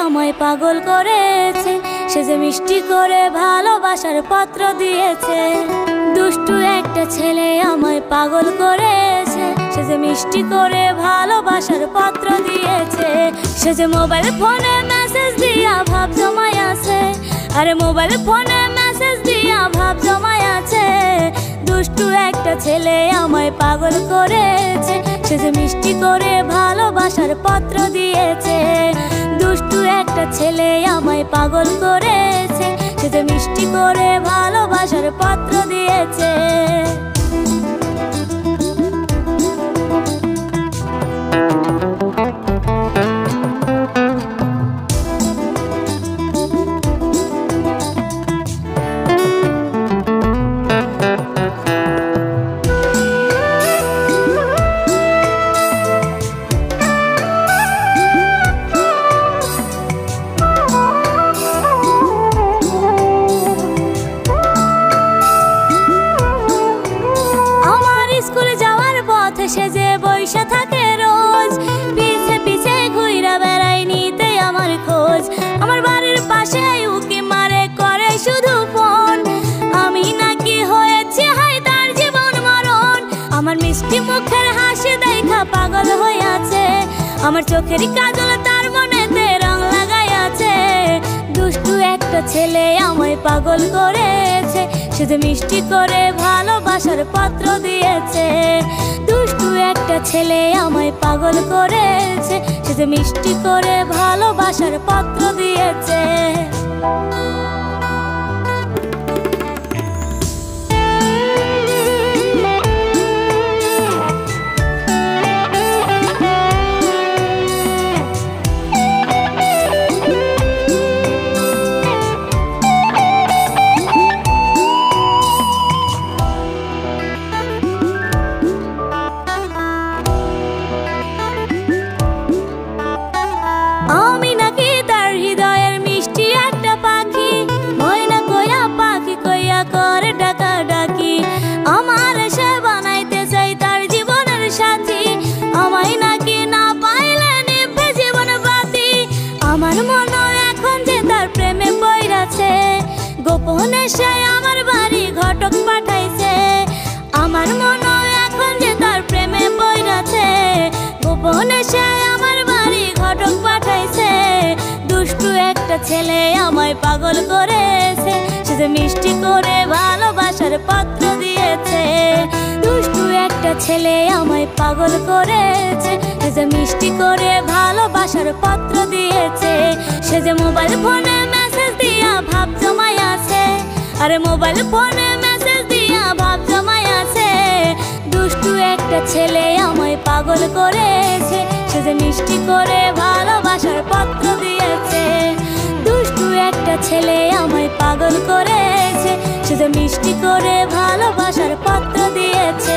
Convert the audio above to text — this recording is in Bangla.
আমায় পাগল করেছে, সে যে মিষ্টি করে ভালোবাসার পত্র দিয়েছে। দুষ্টু একটা ছেলে আমায় পাগল করেছে, সে যে মিষ্টি করে ভালোবাসার পত্র দিয়েছে। সে যে মোবাইল ফোনে মেসেজ দিয়া ভাব জমায় আছে, আরে মোবাইল ফোনে মেসেজ দিয়া ভাব জমায় আছে। দুষ্টু একটা ছেলে আমায় পাগল করেছে, সে যে মিষ্টি করে ভালোবাসার পত্র দিয়েছে। দুষ্টু একটা ছেলে আমায় পাগল করেছে, সে যে মিষ্টি করে ভালোবাসার পত্র দিয়েছে। সে যে বইসা থাকে রোজ, পিছে পিছে ঘুইরা বেড়াই নিতে আমার খোঁজ। আমার বাড়ির পাশে উকি মারে করে শুধু ফোন, আমি নাকি হয়েছি হাই তার জীবন মরণ। আমার মিষ্টি মুখের হাসি দেখা পাগল হয়ে আছে, আমার চোখের কাজল তার মনেতে রং লাগাই আছে। দুষ্টু একটা ছেলে আমায় পাগল করেছে, সে যে মিষ্টি করে ভালোবাসার পত্র দিয়েছে। দুষ্টু একটা ছেলে আমায় পাগল করেছে, সে যে মিষ্টি করে ভালোবাসার পত্র দিয়েছে। আমি নাকি তার হৃদয়ের মিষ্টি একটা পাখি, ময়না কইয়া পাখি কইয়া করে ডাকা ডাকি। আমার সে বানাইতে চাই তার জীবনের সাথী, আমায় নাকি না পাইলে নিভবে জীবন বাতি। আমার মনে এখন যে তার প্রেমে পইরাছে, গোপনে সে আমার বাড়ি ঘটক পাঠাইছে। আমার মনে এখন যে তার প্রেমে পইরাছে, গোপনে সে আমার বাড়ি ঘটক পাঠাইছে। দুষ্টু একটা ছেলে আমায় পাগল করেছে, সে যে মিষ্টি করে ভালোবাসার পত্র দিয়েছে। দুষ্টু একটা ছেলে আমায় পাগল করেছে, সে যে মিষ্টি করে ভালোবাসার পত্র দিয়েছে। সে যে মোবাইল ফোনে মেসেজ দিয়া ভাব জমায় আছে, আরে মোবাইল ফোনে মেসেজ দিয়া ভাব জমায় আছে। দুষ্টু একটা ছেলে আমায় পাগল করেছে, সে যে মিষ্টি করে ভালোবাসার পত্র দিয়েছে। দুষ্টু একটা ছেলে আমায় পাগল করেছে, সে যে মিষ্টি করে ভালোবাসার পত্র দিয়েছে।